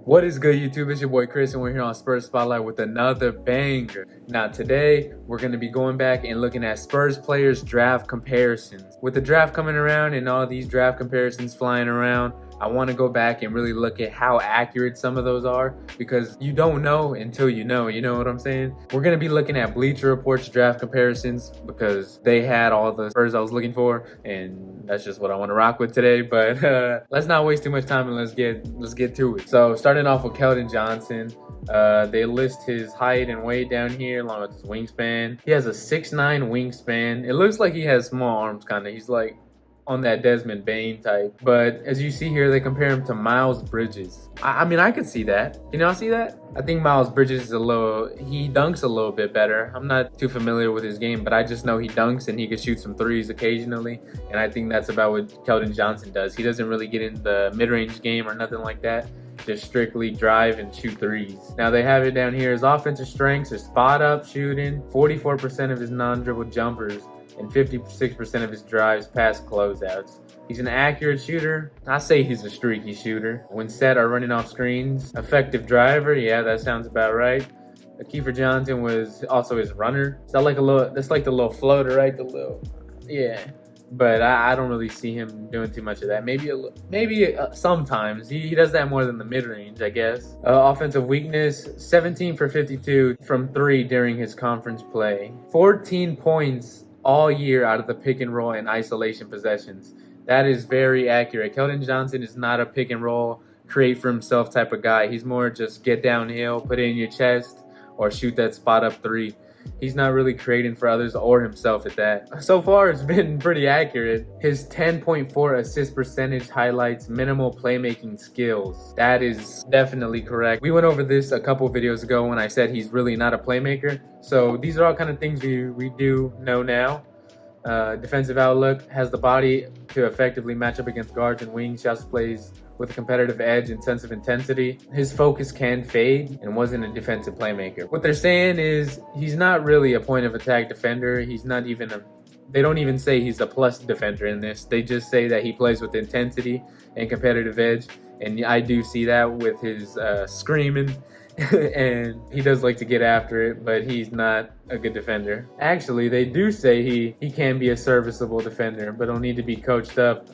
What is good, YouTube? It's your boy Chris, and we're here on Spurs Spotlight with another banger. Now, today we're going to be going back and looking at Spurs players' draft comparisons. With the draft coming around and all these draft comparisons flying around, I want to go back and really look at how accurate some of those are, because you don't know until you know what I'm saying? We're going to be looking at Bleacher Report's draft comparisons because they had all the Spurs I was looking for, and that's just what I want to rock with today. But let's not waste too much time and let's get to it. So starting off with Keldon Johnson, they list his height and weight down here along with his wingspan. He has a 6'9" wingspan. It looks like he has small arms, kind of. He's like on that Desmond Bane type. But as you see here, they compare him to Miles Bridges. I mean, I could see that. Can y'all see that? I think Miles Bridges is he dunks a little bit better. I'm not too familiar with his game, but I just know he dunks and he can shoot some threes occasionally. And I think that's about what Keldon Johnson does. He doesn't really get in the mid-range game or nothing like that. Just strictly drive and shoot threes. Now they have it down here. His offensive strengths are spot up shooting, 44% of his non-dribble jumpers, and 56% of his drives past closeouts. He's an accurate shooter. I say he's a streaky shooter. When set or running off screens, effective driver. Yeah, that sounds about right. Kiefer Johnson was also his runner. Is that like that's like the little floater, right? Yeah. But I don't really see him doing too much of that. Maybe sometimes. He does that more than the mid-range, I guess. Offensive weakness, 17 for 52 from 3 during his conference play. 14 points all year out of the pick and roll and isolation possessions. That is very accurate. Keldon Johnson is not a pick and roll, create for himself type of guy. He's more just get downhill, put it in your chest, or shoot that spot up three. He's not really creating for others or himself at that. So far, it's been pretty accurate. His 10.4 assist percentage highlights minimal playmaking skills. That is definitely correct. We went over this a couple videos ago when I said he's really not a playmaker. So these are all kind of things we do know now. Defensive outlook, has the body to effectively match up against guards and wings. He also plays with a competitive edge and sense of intensity. His focus can fade and wasn't a defensive playmaker. What they're saying is he's not really a point of attack defender. He's not even they don't even say he's a plus defender in this. They just say that he plays with intensity and competitive edge. And I do see that with his screaming. And he does like to get after it, but he's not a good defender. Actually, they do say he can be a serviceable defender, but he'll need to be coached up.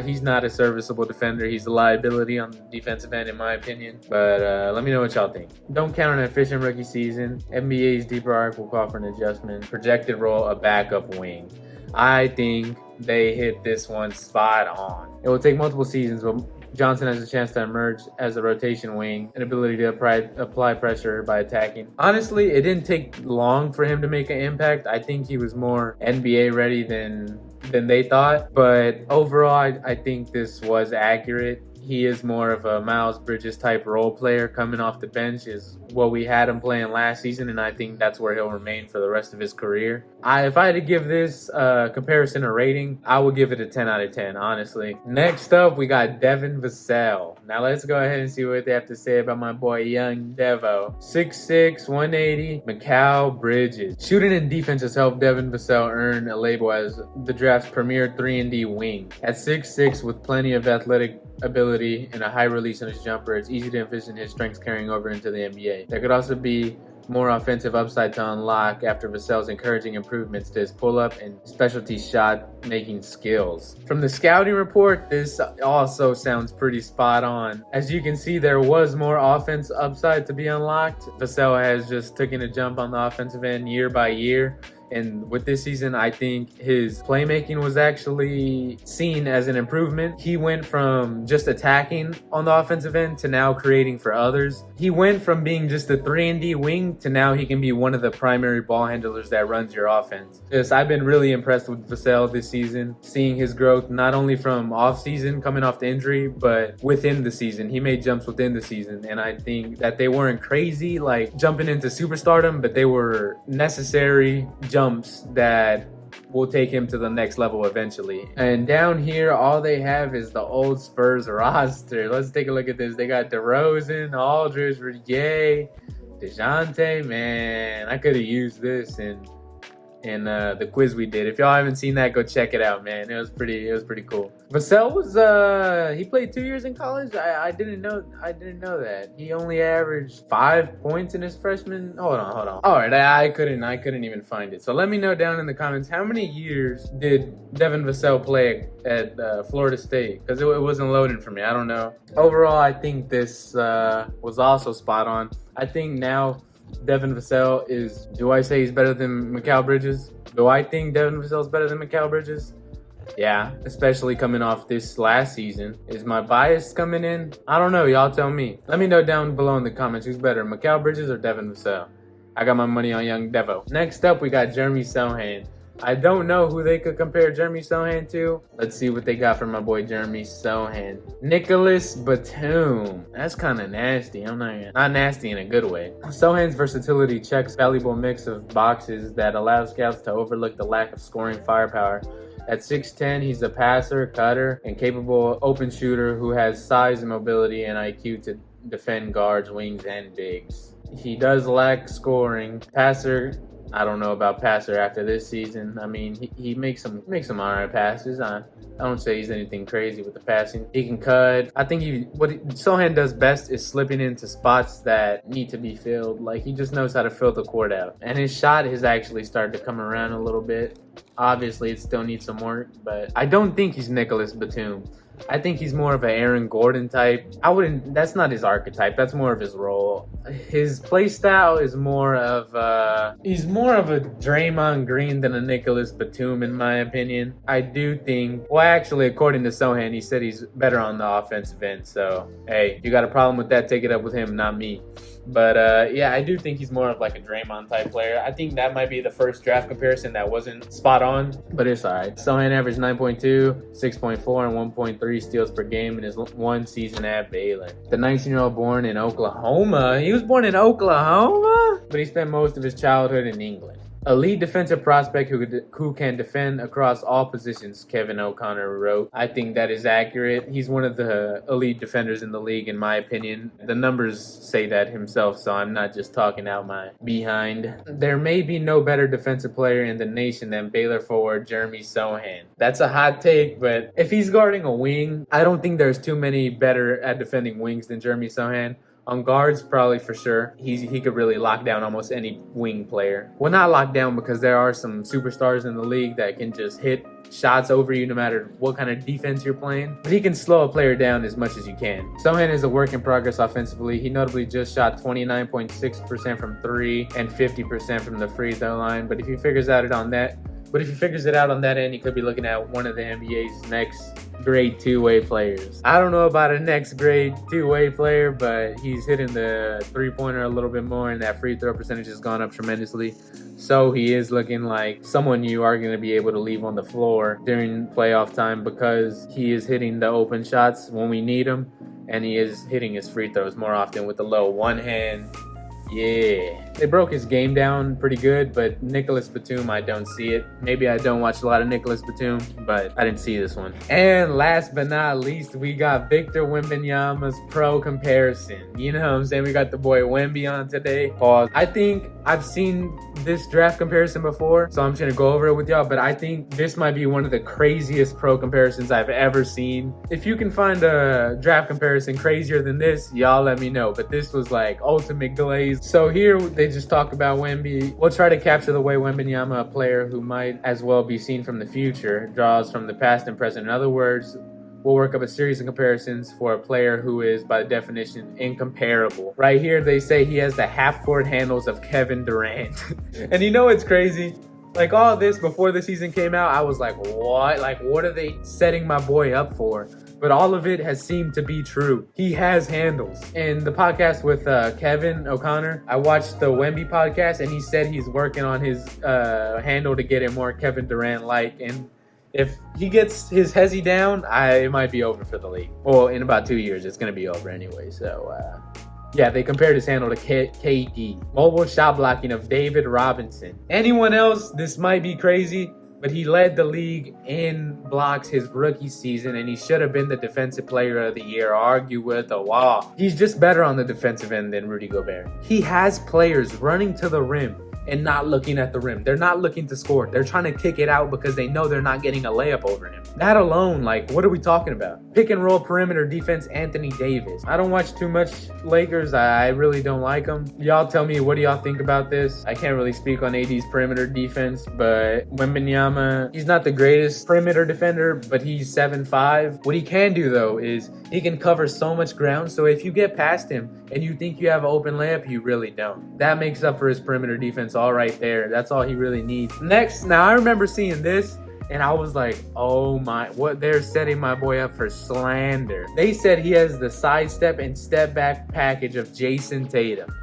He's not a serviceable defender. He's a liability on the defensive end, in my opinion. But let me know what y'all think. Don't count an efficient rookie season. NBA's deeper arc will call for an adjustment. Projected role, a backup wing. I think they hit this one spot on. It will take multiple seasons, but Johnson has a chance to emerge as a rotation wing, an ability to apply pressure by attacking. Honestly, it didn't take long for him to make an impact. I think he was more NBA ready than they thought. But overall, I think this was accurate. He is more of a Miles Bridges type role player coming off the bench is what we had him playing last season, and I think that's where he'll remain for the rest of his career. If I had to give this comparison a rating, I would give it a 10 out of 10, honestly. Next up, we got Devin Vassell. Now let's go ahead and see what they have to say about my boy Young Devo. 6'6", 180, Mikal Bridges. Shooting and defense has helped Devin Vassell earn a label as the draft's premier 3-and-D wing. At 6'6", with plenty of athletic ability and a high release on his jumper, it's easy to envision his strengths carrying over into the NBA. There could also be more offensive upside to unlock after Vassell's encouraging improvements to his pull-up and specialty shot-making skills. From the scouting report, this also sounds pretty spot on. As you can see, there was more offense upside to be unlocked. Vassell has just taken a jump on the offensive end year by year. And with this season, I think his playmaking was actually seen as an improvement. He went from just attacking on the offensive end to now creating for others. He went from being just a 3-and-D wing to now he can be one of the primary ball handlers that runs your offense. I've been really impressed with Vassell this season, seeing his growth not only from off-season, coming off the injury, but within the season. He made jumps within the season, and I think that they weren't crazy, like jumping into superstardom, but they were necessary jumps that will take him to the next level eventually. And down here, all they have is the old Spurs roster. Let's take a look at this. They got DeRozan, Aldridge, Ridier, DeJounte. Man, I could have used this in in the quiz we did. If y'all haven't seen that, go check it out, man. It was pretty cool. Vassell was he played 2 years in college. I didn't know that. He only averaged 5 points in his freshman. Hold on. All right, I couldn't even find it. So let me know down in the comments, how many years did Devin Vassell play at Florida State? Because it wasn't loading for me. I don't know. Overall, I think this was also spot on. I think now Devin Vassell is, do I say he's better than Mikal Bridges? Do I think Devin Vassell is better than Mikal Bridges? Yeah, especially coming off this last season. Is my bias coming in? I don't know. Y'all tell me. Let me know down below in the comments who's better, Mikal Bridges or Devin Vassell. I got my money on young Devo. Next up, we got Jeremy Sochan. I don't know who they could compare Jeremy Sochan to. Let's see what they got for my boy Jeremy Sochan. Nicholas Batum. That's kind of nasty. Not nasty in a good way. Sochan's versatility checks valuable mix of boxes that allow scouts to overlook the lack of scoring firepower. At 6'10", he's a passer, cutter, and capable open shooter who has size and mobility and IQ to defend guards, wings, and bigs. He does lack scoring. Passer, I don't know about passer after this season. I mean, he makes some alright passes. I don't say he's anything crazy with the passing. He can cut. I think what Sochan does best is slipping into spots that need to be filled. Like, he just knows how to fill the court out. And his shot has actually started to come around a little bit. Obviously, it still needs some work, but I don't think he's Nicholas Batum. I think he's more of an Aaron Gordon type. That's not his archetype. That's more of his role. His play style is more of he's more of a Draymond Green than a Nicholas Batum, in my opinion. I do think, well, actually, according to Sochan, he said he's better on the offensive end. So, hey, you got a problem with that, take it up with him, not me. But, yeah, I do think he's more of like a Draymond type player. I think that might be the first draft comparison that wasn't spot on, but it's all right. Sochan averaged 9.2, 6.4, and 1.3 steals per game in his one season at Baylor. The 19-year-old born in Oklahoma. He was born in Oklahoma? But he spent most of his childhood in England. Elite defensive prospect who can defend across all positions, Kevin O'Connor wrote. I think that is accurate. He's one of the elite defenders in the league, in my opinion. The numbers say that himself, so I'm not just talking out my behind. There may be no better defensive player in the nation than Baylor forward Jeremy Sochan. That's a hot take, but if he's guarding a wing, I don't think there's too many better at defending wings than Jeremy Sochan. On guards, probably for sure. He could really lock down almost any wing player. Well, not lock down, because there are some superstars in the league that can just hit shots over you no matter what kind of defense you're playing. But he can slow a player down as much as you can. Sochan is a work in progress offensively. He notably just shot 29.6% from 3 and 50% from the free throw line. But if he figures it out on that end, he could be looking at one of the NBA's next grade two-way players. I don't know about a next grade two-way player, but he's hitting the three-pointer a little bit more, and that free throw percentage has gone up tremendously. So he is looking like someone you are going to be able to leave on the floor during playoff time, because he is hitting the open shots when we need him, and he is hitting his free throws more often with the low one hand. Yeah, they broke his game down pretty good, but Nicholas Batum, I don't see it. Maybe I don't watch a lot of Nicholas Batum, but I didn't see this one. And last but not least, we got Victor Wembanyama's pro comparison. You know what I'm saying? We got the boy Wemby on today. Pause. I think I've seen this draft comparison before, so I'm just gonna go over it with y'all, but I think this might be one of the craziest pro comparisons I've ever seen. If you can find a draft comparison crazier than this, y'all let me know, but this was like ultimate glaze. So here they just talk about Wemby. We'll try to capture the way Wembanyama, a player who might as well be seen from the future, draws from the past and present. In other words, we'll work up a series of comparisons for a player who is, by definition, incomparable. Right here, they say he has the half-court handles of Kevin Durant. And you know what's crazy? Like, all this before the season came out, I was like, what? Like, what are they setting my boy up for? But all of it has seemed to be true. He has handles. In the podcast with Kevin O'Connor, I watched the Wemby podcast, and he said he's working on his handle to get it more Kevin Durant-like. And if he gets his hezzy down, it might be over for the league. Well, in about 2 years, it's going to be over anyway. So, yeah, they compared his handle to KD. Mobile shot blocking of David Robinson. Anyone else, this might be crazy, but he led the league in blocks his rookie season, and he should have been the defensive player of the year. Argue with the wall. He's just better on the defensive end than Rudy Gobert. He has players running to the rim and not looking at the rim. They're not looking to score. They're trying to kick it out because they know they're not getting a layup over him. That alone, like, what are we talking about? Pick and roll perimeter defense, Anthony Davis. I don't watch too much Lakers. I really don't like them. Y'all tell me, what do y'all think about this? I can't really speak on AD's perimeter defense, but Wembanyama, he's not the greatest perimeter defender, but he's 7'5". What he can do, though, is he can cover so much ground, so if you get past him and you think you have an open layup, you really don't. That makes up for his perimeter defense all right there. That's all he really needs. Next, now I remember seeing this, and I was like, oh my, what, they're setting my boy up for slander. They said he has the sidestep and step back package of Jason Tatum.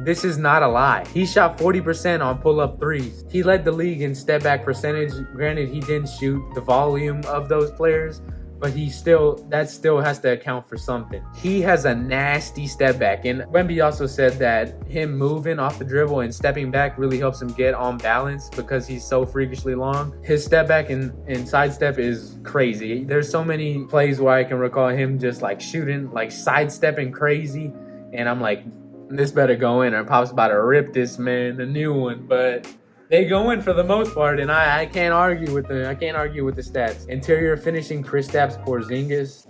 This is not a lie. He shot 40% on pull-up threes. He led the league in step back percentage. Granted, he didn't shoot the volume of those players, but that still has to account for something. He has a nasty step back. And Wemby also said that him moving off the dribble and stepping back really helps him get on balance because he's so freakishly long. His step back and sidestep is crazy. There's so many plays where I can recall him just like shooting, like sidestepping crazy. And I'm like, this better go in or Pop's about to rip this man a new one. But they go in for the most part, and I can't argue with the stats. Interior finishing, Kristaps Porzingis.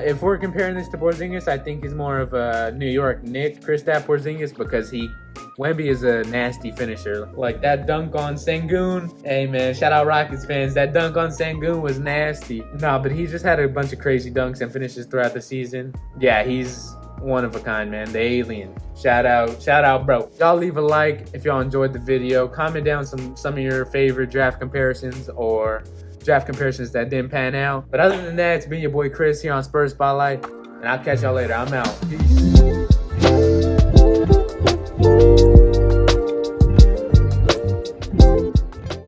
If we're comparing this to Porzingis, I think he's more of a New York Knicks Kristaps Porzingis because Wemby is a nasty finisher. Like that dunk on Sengun. Hey man, shout out Rockets fans. That dunk on Sengun was nasty. Nah, but he just had a bunch of crazy dunks and finishes throughout the season. Yeah, he's one of a kind, man. The alien. Shout out, bro. Y'all leave a like if y'all enjoyed the video. Comment down some of your favorite draft comparisons or draft comparisons that didn't pan out. But other than that, it's been your boy Chris here on Spurs Spotlight, and I'll catch y'all later. I'm out. Peace.